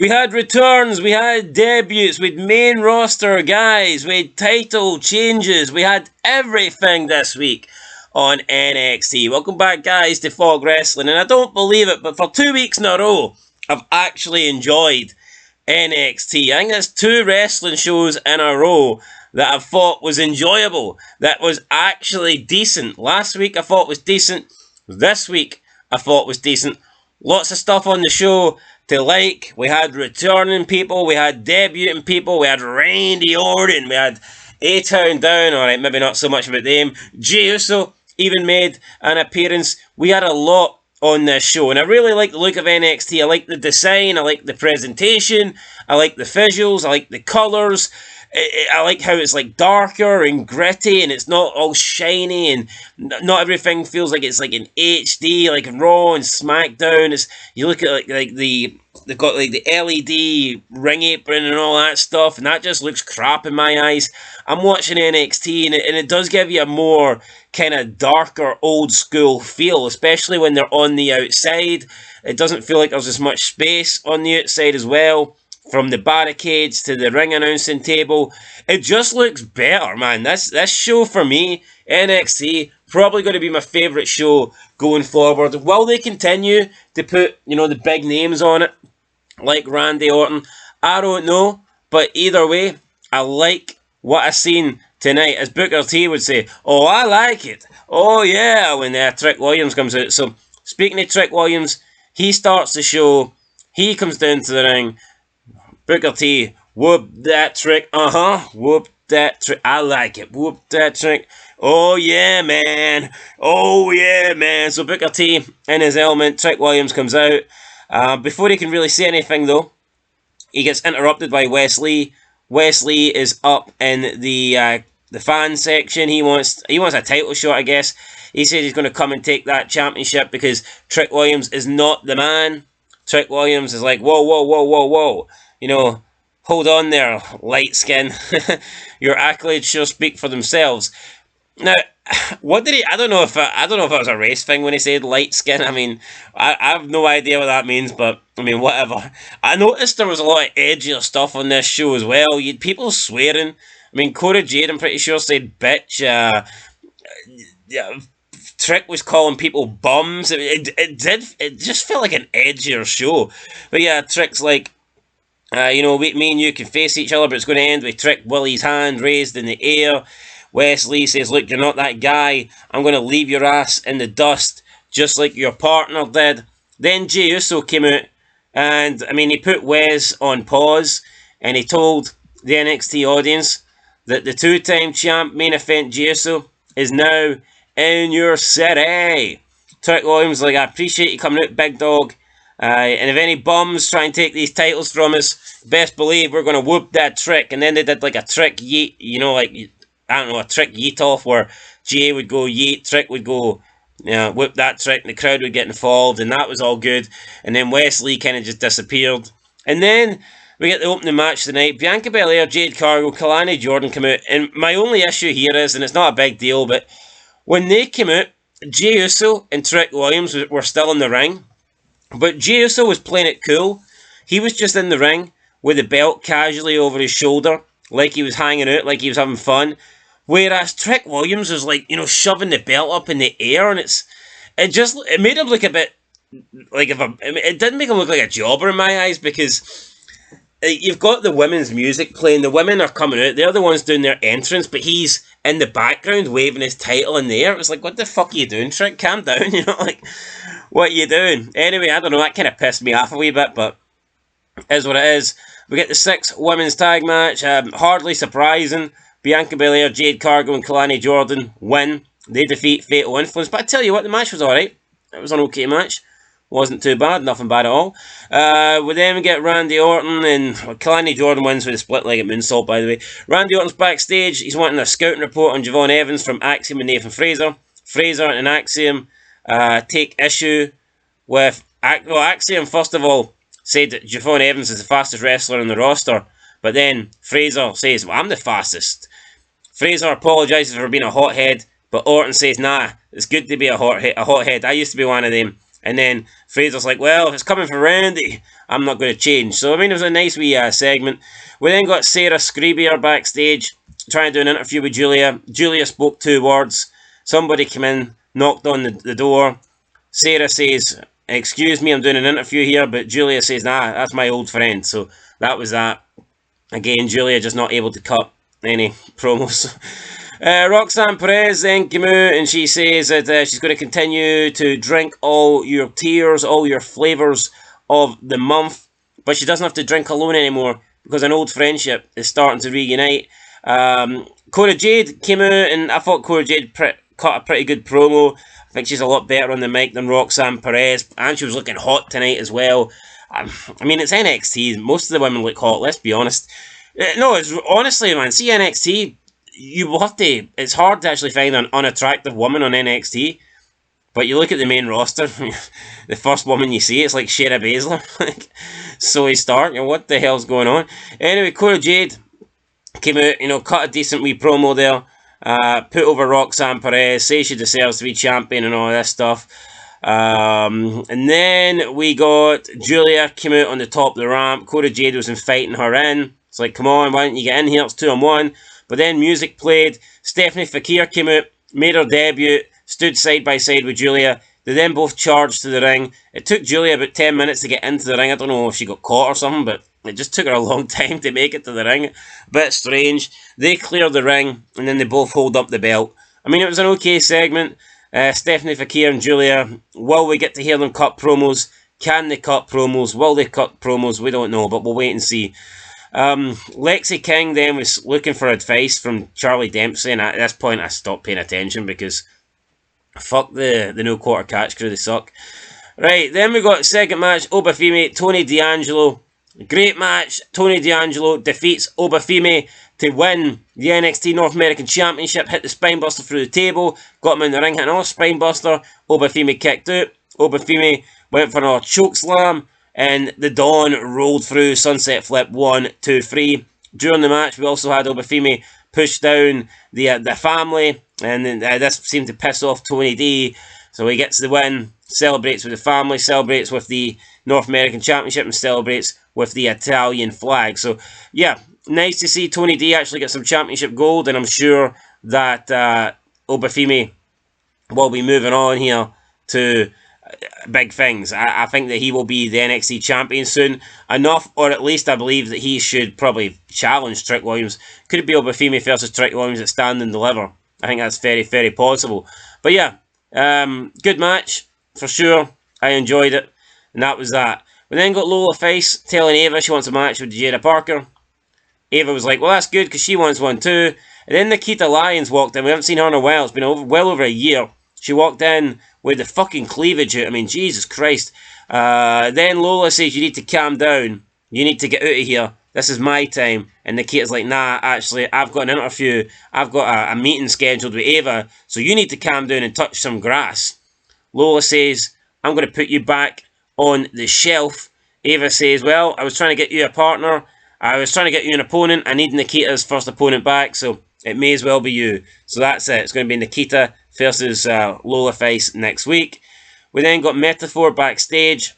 We had returns, we had debuts, we had main roster guys, we had title changes, we had everything this week on NXT. Welcome back, guys, to Fog Wrestling, and I don't believe it, but for 2 weeks in a row, I've actually enjoyed NXT. I think that's 2 wrestling shows in a row that I thought was enjoyable, that was actually decent. Last week I thought was decent, this week I thought was decent. Lots of stuff on the show to like. We had returning people, we had debuting people, we had Randy Orton, we had A-Town Down, alright, maybe not so much about them. Jey Uso even made an appearance. We had a lot on this show, and I really like the look of NXT. I like the design, I like the presentation, I like the visuals, I like the colours. I like how it's like darker and gritty, and it's not all shiny, and not everything feels like it's like in HD, like Raw and SmackDown. It's, you look at like they've got like the LED ring apron and all that stuff, and that just looks crap in my eyes. I'm watching NXT, and it does give you a more kind of darker, old school feel, especially when they're on the outside. It doesn't feel like there's as much space on the outside as well. From the barricades to the ring announcing table, it just looks better, man. This show for me, NXT, probably going to be my favourite show going forward. Will they continue to put, the big names on it, like Randy Orton? I don't know, but either way, I like what I've seen tonight. As Booker T would say, oh, I like it. Oh, yeah, when Trick Williams comes out. So, speaking of Trick Williams, he starts the show, he comes down to the ring. Booker T, whoop that trick, whoop that trick, I like it, whoop that trick, oh yeah man, so Booker T in his element, Trick Williams comes out, before he can really say anything though, he gets interrupted by Wesley. Wesley is up in the fan section. He wants a title shot, I guess. He says he's going to come and take that championship because Trick Williams is not the man. Trick Williams is like, whoa. Hold on there, light skin. Your accolades sure speak for themselves. Now, what did he? I don't know if it was a race thing when he said light skin. I mean, I have no idea what that means, but I mean, whatever. I noticed there was a lot of edgier stuff on this show as well. You had people swearing. I mean, Cora Jade, I'm pretty sure, said bitch. Trick was calling people bums. It just felt like an edgier show. But yeah, Trick's like, me and you can face each other, but it's going to end with Trick Willie's hand raised in the air. Wesley says, look, you're not that guy. I'm going to leave your ass in the dust, just like your partner did. Then Jey Uso came out, and, he put Wes on pause, and he told the NXT audience that the 2-time champ main event Jey Uso is now in your city. Trick Williams like, I appreciate you coming out, big dog. And if any bums try and take these titles from us, best believe we're going to whoop that Trick. And then they did like a Trick yeet, a Trick yeet off where Jay would go yeet, Trick would go, whoop that Trick, and the crowd would get involved, and that was all good. And then Wesley kind of just disappeared. And then we get the opening match tonight. Bianca Belair, Jade Cargill, Kalani Jordan come out. And my only issue here is, and it's not a big deal, but when they came out, Jey Uso and Trick Williams were still in the ring. But Jey Uso was playing it cool. He was just in the ring with the belt casually over his shoulder, like he was hanging out, like he was having fun. Whereas Trick Williams was like, shoving the belt up in the air, and it made him look a bit like it didn't make him look like a jobber in my eyes, because you've got the women's music playing, the women are coming out, they're the ones doing their entrance, but he's in the background waving his title in the air. It was like, what the fuck are you doing, Trick? Calm down, what are you doing? Anyway, I don't know, that kind of pissed me off a wee bit, but it is what it is. We get the 6 women's tag match, hardly surprising. Bianca Belair, Jade Cargill and Kalani Jordan win. They defeat Fatal Influence, but I tell you what, the match was alright. It was an okay match. Wasn't too bad, nothing bad at all. We then get Randy Orton, and Kalani Jordan wins with a split-legged moonsault, by the way. Randy Orton's backstage. He's wanting a scouting report on Javon Evans from Axiom and Nathan Fraser. Fraser and Axiom take issue with... Axiom, first of all, said that Javon Evans is the fastest wrestler on the roster, but then Fraser says, well, I'm the fastest. Fraser apologises for being a hothead, but Orton says, nah, it's good to be a hothead. I used to be one of them. And then Fraser's like, well, if it's coming from Randy, I'm not going to change. So, I mean, it was a nice wee segment. We then got Sarah Screebier backstage trying to do an interview with Julia. Julia spoke 2 words. Somebody came in, knocked on the door. Sarah says, excuse me, I'm doing an interview here. But Julia says, nah, that's my old friend. So that was that. Again, Julia just not able to cut any promos. Roxanne Perez then came out and she says that she's going to continue to drink all your tears, all your flavours of the month, but she doesn't have to drink alone anymore because an old friendship is starting to reunite. Cora Jade came out and I thought Cora Jade cut a pretty good promo. I think she's a lot better on the mic than Roxanne Perez, and she was looking hot tonight as well. I mean, it's NXT. Most of the women look hot, let's be honest. No, it's honestly, man, see NXT, you will have to, it's hard to actually find an unattractive woman on NXT, but you look at the main roster, the first woman you see, it's like Shayna Baszler, like Zoe Stark, what the hell's going on? Anyway, Cora Jade came out, cut a decent wee promo there, put over Roxanne Perez, say she deserves to be champion and all this stuff. And then we got Julia came out on the top of the ramp. Cora Jade was fighting her in. It's like, come on, why don't you get in here? It's 2-on-1. But then music played. Stephanie Vaquer came out, made her debut, stood side by side with Julia. They then both charged to the ring. It took Julia about 10 minutes to get into the ring. I don't know if she got caught or something, but it just took her a long time to make it to the ring. A bit strange. They cleared the ring, and then they both hold up the belt. I mean, it was an okay segment. Stephanie Vaquer and Julia, will we get to hear them cut promos? Can they cut promos? Will they cut promos? We don't know, but we'll wait and see. Lexi King then was looking for advice from Charlie Dempsey, and at this point I stopped paying attention because fuck the no quarter catch crew, they suck. Right, then we got second match, Obafemi, Tony D'Angelo. Great match. Tony D'Angelo defeats Obafemi to win the NXT North American Championship, hit the spinebuster through the table, got him in the ring, hit another spinebuster. Obafemi kicked out. Obafemi went for another choke slam, and the Dawn rolled through sunset flip 1, 2, 3. During the match, we also had Obafemi push down the family, and this seemed to piss off Tony D. So he gets the win, celebrates with the family, celebrates with the North American Championship, and celebrates with the Italian flag. So, yeah, nice to see Tony D actually get some championship gold, and I'm sure that Obafemi will be moving on here to big things. I think that he will be the NXT champion soon. Enough, or at least I believe that he should probably challenge Trick Williams. Could it be Obafemi versus Trick Williams at Stand and Deliver? I think that's very, very possible. But yeah, good match, for sure. I enjoyed it, and that was that. We then got Lola Face telling Ava she wants a match with Jada Parker. Ava was like, well, that's good, because she wants one too. And then Nikita Lyons walked in. We haven't seen her in a while. It's been well over a year. She walked in with the fucking cleavage out. I mean, Jesus Christ. Then Lola says, you need to calm down. You need to get out of here. This is my time. And Nikita's like, nah, actually, I've got an interview. I've got a meeting scheduled with Ava. So you need to calm down and touch some grass. Lola says, I'm going to put you back on the shelf. Ava says, well, I was trying to get you a partner. I was trying to get you an opponent. I need Nikita's first opponent back, so it may as well be you. So that's it. It's going to be Nikita versus Lola Face next week. We then got Metaphor backstage.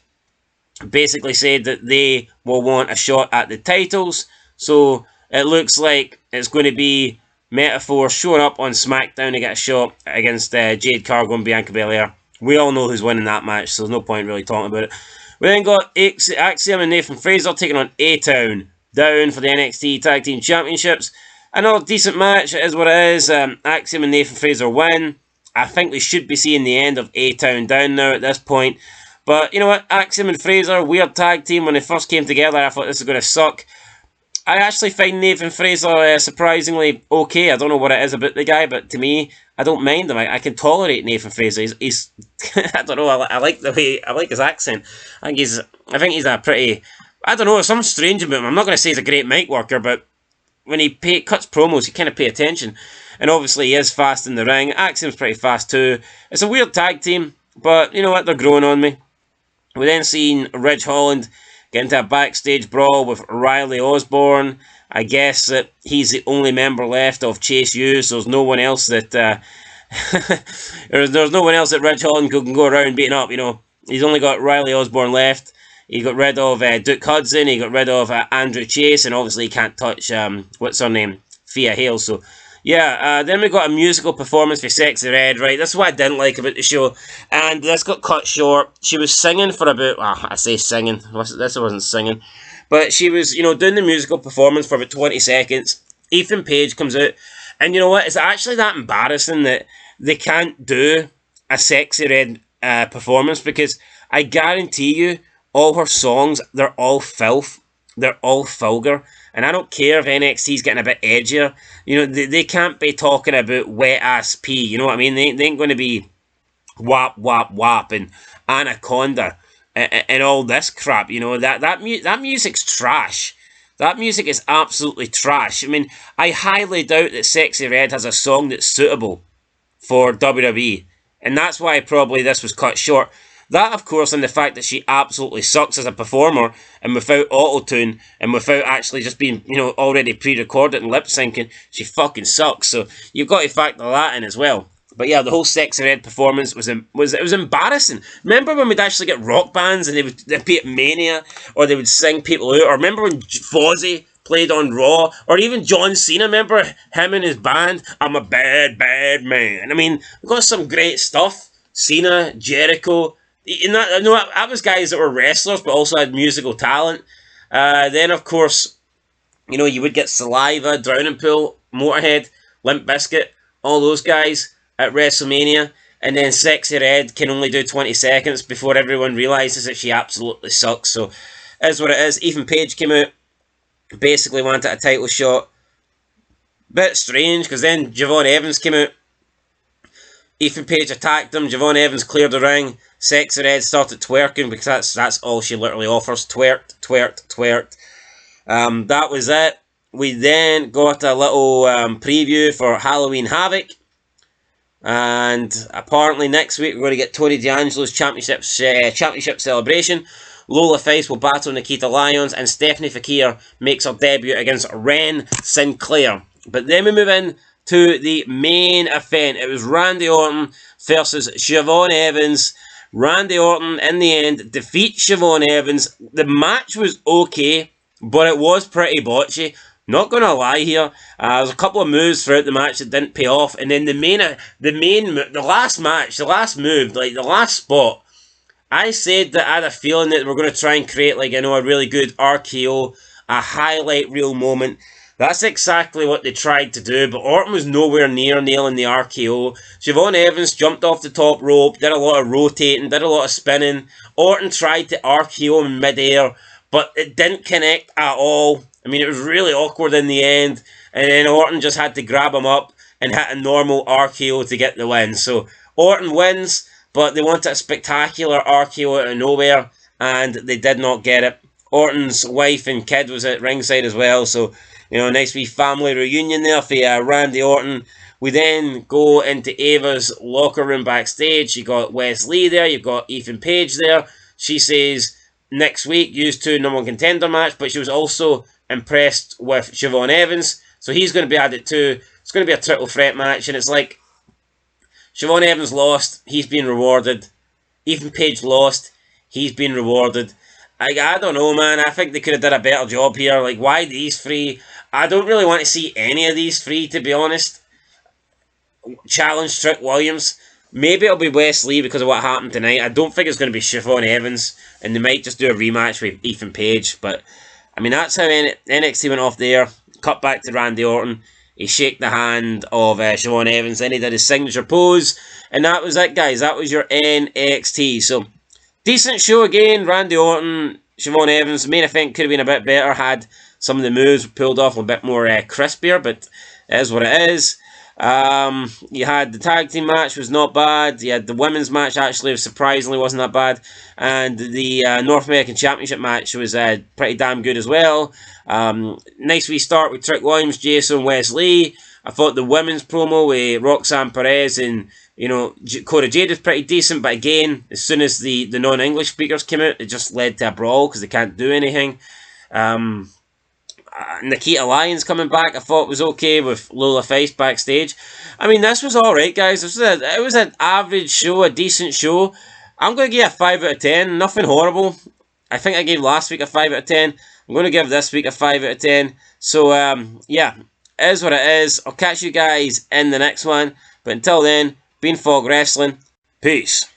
Basically said that they will want a shot at the titles. So it looks like it's going to be Metaphor showing up on SmackDown to get a shot against Jade Cargill and Bianca Belair. We all know who's winning that match, so there's no point really talking about it. We then got Axiom and Nathan Fraser taking on A-Town down for the NXT Tag Team Championships. Another decent match, it is what it is. Axiom and Nathan Fraser win. I think we should be seeing the end of A-Town down now at this point. But you know what? Axiom and Fraser, weird tag team. When they first came together, I thought this was going to suck. I actually find Nathan Fraser surprisingly okay. I don't know what it is about the guy, but to me, I don't mind him. I can tolerate Nathan Fraser. He's I don't know. I like the way, I like his accent. I think he's a pretty, I don't know, there's something strange about him. I'm not going to say he's a great mic worker, but when he cuts promos, you kind of pay attention. And obviously, he is fast in the ring. Axiom's pretty fast too. It's a weird tag team, but you know what? They're growing on me. We then seen Ridge Holland get into a backstage brawl with Riley Osborne. I guess that he's the only member left of Chase U, so there's no one else that there's no one else that Ridge Holland can go around beating up. You know, He's only got Riley Osborne left. He got rid of Duke Hudson. He got rid of Andrew Chase, and obviously he can't touch what's her name, Fia Hale. So yeah, then we got a musical performance for Sexy Red. Right, that's what I didn't like about the show, and this got cut short. She was singing for about, I say singing. This wasn't singing, but she was, doing the musical performance for about 20 seconds. Ethan Page comes out, and you know what? It's actually that embarrassing that they can't do a Sexy Red performance, because I guarantee you, all her songs, they're all filth. They're all vulgar. And I don't care if NXT's getting a bit edgier. They can't be talking about wet ass pee. You know what I mean? They ain't going to be wap, wap, wap and Anaconda and all this crap. That music's trash. That music is absolutely trash. I mean, I highly doubt that Sexy Red has a song that's suitable for WWE. And that's why probably this was cut short. That, of course, and the fact that she absolutely sucks as a performer, and without auto-tune, and without actually just being, already pre-recorded and lip-syncing, she fucking sucks. So you've got to factor that in as well. But yeah, the whole Sexy Red performance was embarrassing. Remember when we'd actually get rock bands and they'd be at Mania, or they would sing people out? Or remember when Fozzy played on Raw, or even John Cena? Remember him and his band? I'm a bad, bad man. I mean, we've got some great stuff. Cena, Jericho. That was guys that were wrestlers, but also had musical talent. Then, of course, you would get Saliva, Drowning Pool, Motorhead, Limp Bizkit, all those guys at WrestleMania. And then Sexy Red can only do 20 seconds before everyone realises that she absolutely sucks. So, is what it is. Ethan Page came out, basically wanted a title shot. Bit strange, because then Javon Evans came out. Ethan Page attacked him. Javon Evans cleared the ring. Sexy Red started twerking, because that's all she literally offers. Twerked, twerked, twerked. That was it. We then got a little preview for Halloween Havoc. And apparently next week we're going to get Tony D'Angelo's championship celebration. Lola Face will battle Nikita Lyons, and Stephanie Vaquer makes her debut against Ren Sinclair. But then we move in to the main event. It was Randy Orton versus Siobhan Evans. Randy Orton, in the end, defeats Siobhan Evans. The match was okay, but it was pretty botchy. Not gonna lie here. There was a couple of moves throughout the match that didn't pay off, and then the last match, the last move, like the last spot, I said that I had a feeling that we're going to try and create a really good RKO, a highlight reel moment. That's exactly what they tried to do, but Orton was nowhere near nailing the RKO. Siobhan Evans jumped off the top rope, did a lot of rotating, did a lot of spinning. Orton tried to RKO in midair, but it didn't connect at all. I mean, it was really awkward in the end, and then Orton just had to grab him up and hit a normal RKO to get the win. So Orton wins, but they wanted a spectacular RKO out of nowhere, and they did not get it. Orton's wife and kid was at ringside as well, so nice wee family reunion there for Randy Orton. We then go into Ava's locker room backstage. You got Wes Lee there, you've got Ethan Page there. She says next week use 2 number 1 contender match, but she was also impressed with Siobhan Evans, so he's going to be added too. It's going to be a triple threat match, and it's like Siobhan Evans lost, he's been rewarded. Ethan Page lost, he's been rewarded. I don't know, man. I think they could have done a better job here. Like, why these 3? I don't really want to see any of these 3, to be honest. Challenge Trick Williams. Maybe it'll be Wes Lee because of what happened tonight. I don't think it's going to be Siobhan Evans, and they might just do a rematch with Ethan Page. But, I mean, that's how NXT went off there. Cut back to Randy Orton. He shook the hand of Siobhan Evans. Then he did his signature pose. And that was it, guys. That was your NXT. So, decent show again. Randy Orton, Siobhan Evans. The main event could have been a bit better had some of the moves pulled off a bit more crispier. But it is what it is. You had the tag team match was not bad. You had the women's match actually surprisingly wasn't that bad, and the North American Championship match was pretty damn good as well. Nice wee start with Trick Williams, Jason, Wes Lee. I thought the women's promo with Roxanne Perez and Cora Jade was pretty decent, but again, as soon as the non-English speakers came out, it just led to a brawl because they can't do anything. Nikita Lyons coming back, I thought was okay with Lola Face backstage. I mean, this was alright, guys. It was an average show, a decent show. I'm going to give it a 5 out of 10. Nothing horrible. I think I gave last week a 5 out of 10. I'm going to give this week a 5 out of 10. So, yeah, it is what it is. I'll catch you guys in the next one. But until then, been Fog Wrestling. Peace.